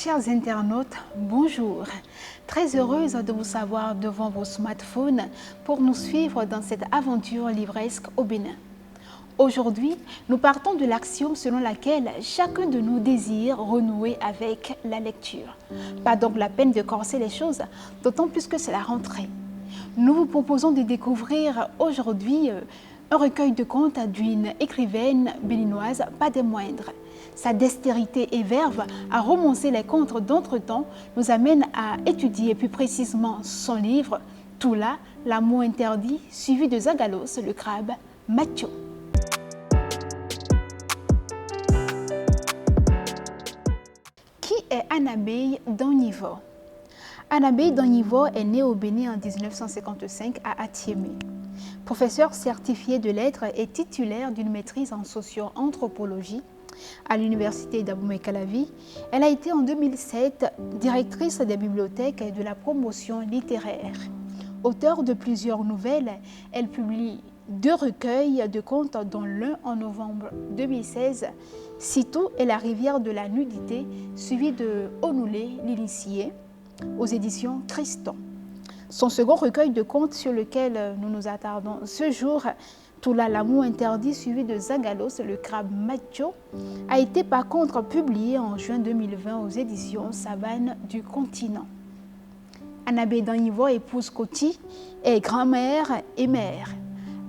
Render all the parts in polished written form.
Chers internautes, bonjour. Très heureuse de vous savoir devant vos smartphones pour nous suivre dans cette aventure livresque au Bénin. Aujourd'hui, nous partons de l'action selon laquelle chacun de nous désire renouer avec la lecture. Pas donc la peine de corser les choses, d'autant plus que c'est la rentrée. Nous vous proposons de découvrir aujourd'hui un recueil de contes d'une écrivaine béninoise, pas des moindres. Sa dextérité et verve à romancer les contes d'entre-temps nous amène à étudier plus précisément son livre « Toula, l'amour interdit » suivi de Zagalos, le crabe macho. Qui est Anabeye Danivo? Anabeye Danivo est née au Bénin en 1955 à Atiémé. Professeure certifiée de lettres et titulaire d'une maîtrise en socio-anthropologie à l'université d'Abomey-Calavi, elle a été en 2007 directrice des bibliothèques et de la promotion littéraire. Auteure de plusieurs nouvelles, elle publie 2 recueils de contes, dont l'un en novembre 2016, Sitou et la rivière de la nudité, suivi de Onoulé l'initié, aux éditions Christon. Son second recueil de contes sur lequel nous nous attardons ce jour, Toula, l'amour interdit, suivi de Zagalos, le crabe macho, a été par contre publié en juin 2020 aux éditions Savane du Continent. Anabeye Danivo épouse Koti, est grand-mère et mère.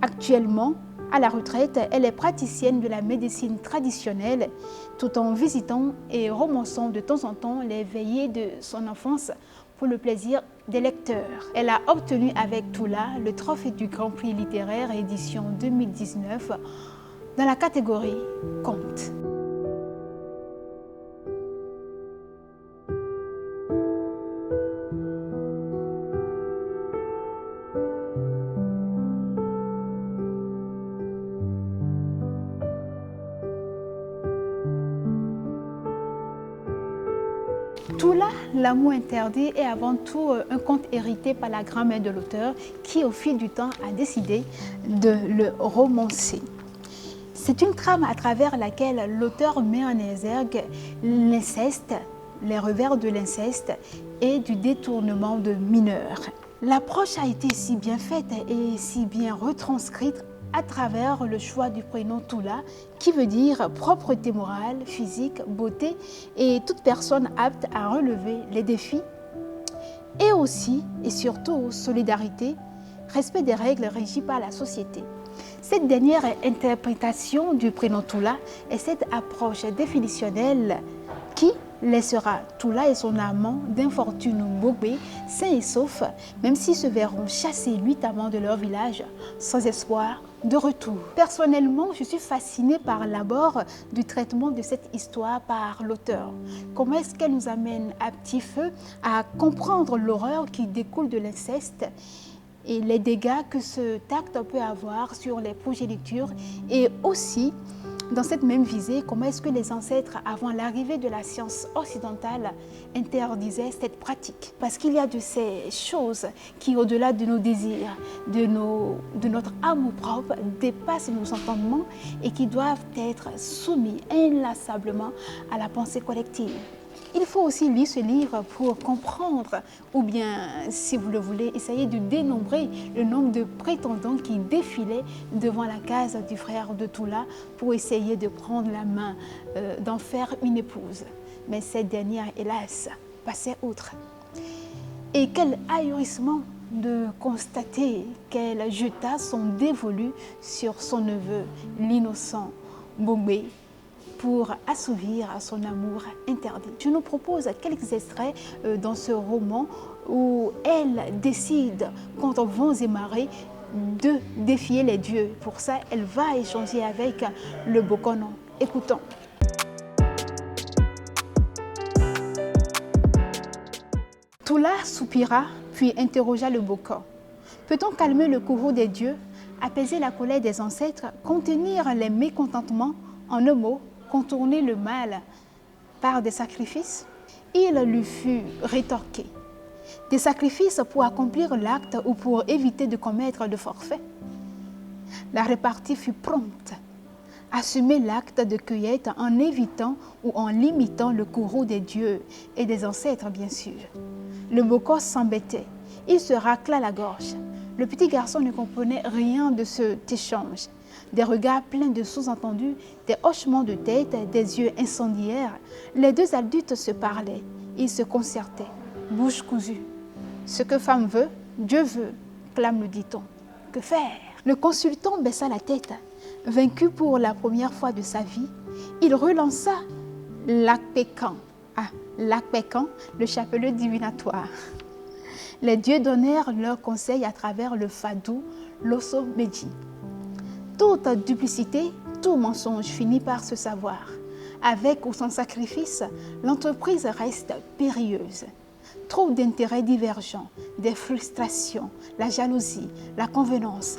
Actuellement, à la retraite, elle est praticienne de la médecine traditionnelle, tout en visitant et romançant de temps en temps les veillées de son enfance pour le plaisir des lecteurs. Elle a obtenu avec Toula le trophée du Grand Prix littéraire édition 2019 dans la catégorie Contes. Toula, l'amour interdit est avant tout un conte hérité par la grand-mère de l'auteur qui, au fil du temps, a décidé de le romancer. C'est une trame à travers laquelle l'auteur met en exergue l'inceste, les revers de l'inceste et du détournement de mineurs. L'approche a été si bien faite et si bien retranscrite à travers le choix du prénom Toula, qui veut dire propreté morale, physique, beauté et toute personne apte à relever les défis, et aussi et surtout solidarité, respect des règles régies par la société. Cette dernière interprétation du prénom Toula est cette approche définitionnelle qui laissera Toula et son amant d'infortune Bobé sains et saufs, même s'ils se verront chassés nuitamment de leur village, sans espoir de retour. Personnellement, je suis fascinée par l'abord du traitement de cette histoire par l'auteur. Comment est-ce qu'elle nous amène à petit feu à comprendre l'horreur qui découle de l'inceste et les dégâts que ce acte peut avoir sur les progénitures, et aussi dans cette même visée, comment est-ce que les ancêtres, avant l'arrivée de la science occidentale, interdisaient cette pratique? Parce qu'il y a de ces choses qui, au-delà de nos désirs, de notre amour-propre, dépassent nos entendements et qui doivent être soumis inlassablement à la pensée collective. Il faut aussi lire ce livre pour comprendre, ou bien, si vous le voulez, essayer de dénombrer le nombre de prétendants qui défilaient devant la case du frère de Toula pour essayer de prendre la main, d'en faire une épouse. Mais cette dernière, hélas, passait outre. Et quel ahurissement de constater qu'elle jeta son dévolu sur son neveu, l'innocent Bobé, pour assouvir à son amour interdit. Je nous propose quelques extraits dans ce roman où elle décide, contre vents et marées, de défier les dieux. Pour ça, elle va échanger avec le Bokono. Écoutons. Toula soupira, puis interrogea le Bokon. Peut-on calmer le courroux des dieux, apaiser la colère des ancêtres, contenir les mécontentements, en un mot, contourner le mal par des sacrifices? Il lui fut rétorqué. Des sacrifices pour accomplir l'acte ou pour éviter de commettre de forfait? La répartie fut prompte. assumer l'acte de cueillette en évitant ou en limitant le courroux des dieux et des ancêtres, bien sûr. Le beau gosse s'embêtait. Il se racla la gorge. Le petit garçon ne comprenait rien de cet échange. Des regards pleins de sous-entendus, des hochements de tête, des yeux incendiaires. Les deux adultes se parlaient. Ils se concertaient, bouche cousue. Ce que femme veut, Dieu veut, clame le dit-on. Que faire? Le consultant baissa la tête. Vaincu pour la première fois de sa vie, il relança l'Akpekan. L'Akpekan, le chapelet divinatoire. Les dieux donnèrent leurs conseils à travers le fadou, l'osso medji. Toute duplicité, tout mensonge finit par se savoir. Avec ou sans sacrifice, l'entreprise reste périlleuse. Trop d'intérêts divergents, des frustrations, la jalousie, la convenance,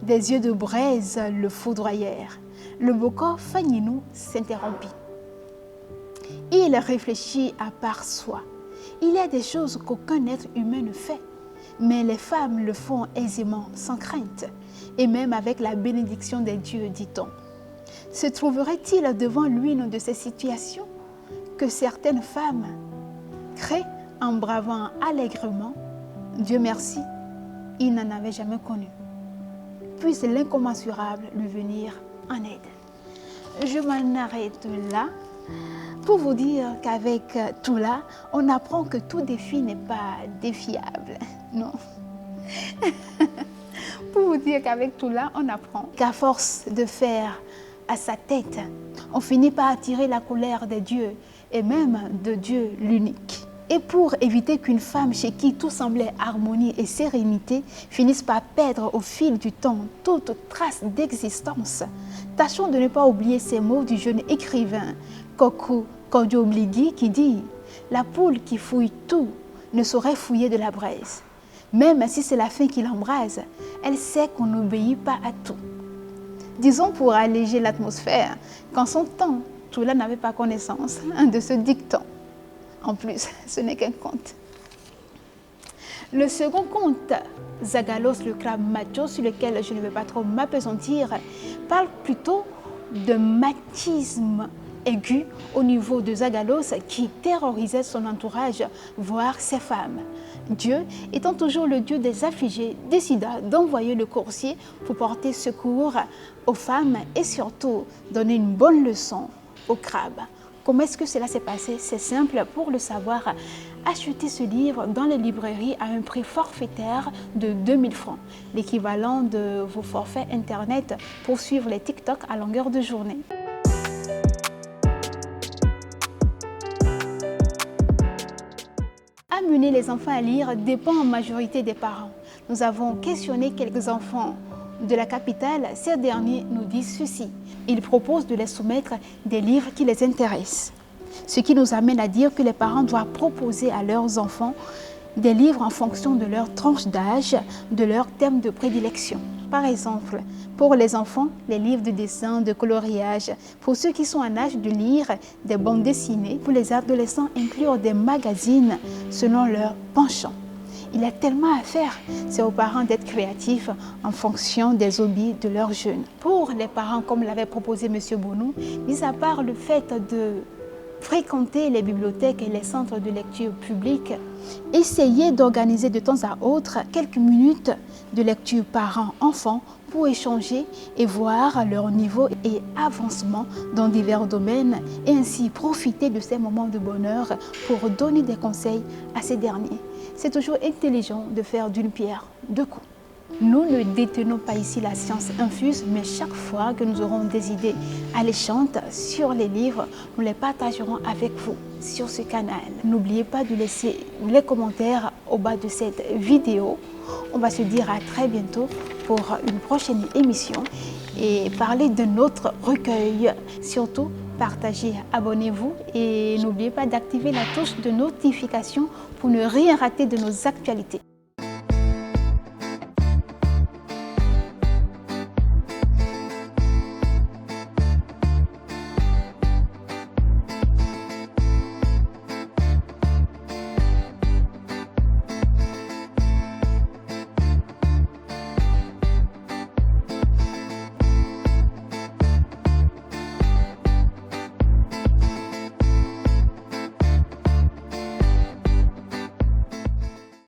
des yeux de braise le foudroyèrent. Le boko Fagninou s'interrompit. Il réfléchit à part soi. Il y a des choses qu'aucun être humain ne fait, mais les femmes le font aisément, sans crainte, et même avec la bénédiction des dieux, dit-on. Se trouverait-il devant l'une de ces situations que certaines femmes créent en bravant allègrement? Dieu merci, il n'en avait jamais connu. Puisse l'incommensurable lui venir en aide. Je m'en arrête là pour vous dire qu'avec tout là, on apprend que tout défi n'est pas défiable. Non. Pour vous dire qu'avec tout là, on apprend qu'à force de faire à sa tête, on finit par attirer la colère des dieux et même de Dieu l'unique. Et pour éviter qu'une femme chez qui tout semblait harmonie et sérénité finisse par perdre au fil du temps toute trace d'existence, tâchons de ne pas oublier ces mots du jeune écrivain Koku Kodjobligi qui dit « La poule qui fouille tout ne saurait fouiller de la braise. Même si c'est la faim qui l'embrase, elle sait qu'on n'obéit pas à tout. » Disons pour alléger l'atmosphère qu'en son temps, Tula n'avait pas connaissance de ce dicton. En plus, ce n'est qu'un conte. Le second conte, Zagalos le crabe macho, sur lequel je ne vais pas trop m'appesantir, parle plutôt de machisme aigu au niveau de Zagalos qui terrorisait son entourage, voire ses femmes. Dieu, étant toujours le Dieu des affligés, décida d'envoyer le coursier pour porter secours aux femmes et surtout donner une bonne leçon aux crabes. Comment est-ce que cela s'est passé? C'est simple, pour le savoir, achetez ce livre dans les librairies à un prix forfaitaire de 2000 francs, l'équivalent de vos forfaits Internet pour suivre les TikTok à longueur de journée. Amener les enfants à lire dépend en majorité des parents. Nous avons questionné quelques enfants de la capitale. Ces derniers nous disent ceci. Ils proposent de les soumettre des livres qui les intéressent. Ce qui nous amène à dire que les parents doivent proposer à leurs enfants des livres en fonction de leur tranche d'âge, de leur thème de prédilection. Par exemple, pour les enfants, les livres de dessin, de coloriage. Pour ceux qui sont en âge de lire des bandes dessinées. Pour les adolescents, inclure des magazines selon leur penchant. Il y a tellement à faire. C'est aux parents d'être créatifs en fonction des hobbies de leurs jeunes. Pour les parents, comme l'avait proposé M. Bonou, mis à part le fait de fréquenter les bibliothèques et les centres de lecture publics, essayez d'organiser de temps à autre quelques minutes de lecture parents-enfants pour échanger et voir leur niveau et avancement dans divers domaines et ainsi profiter de ces moments de bonheur pour donner des conseils à ces derniers. C'est toujours intelligent de faire d'une pierre deux coups. Nous ne détenons pas ici la science infuse, mais chaque fois que nous aurons des idées alléchantes sur les livres, nous les partagerons avec vous sur ce canal. N'oubliez pas de laisser les commentaires au bas de cette vidéo. On va se dire à très bientôt pour une prochaine émission et parler d'un autre recueil. Surtout, partagez, abonnez-vous et n'oubliez pas d'activer la touche de notification pour ne rien rater de nos actualités.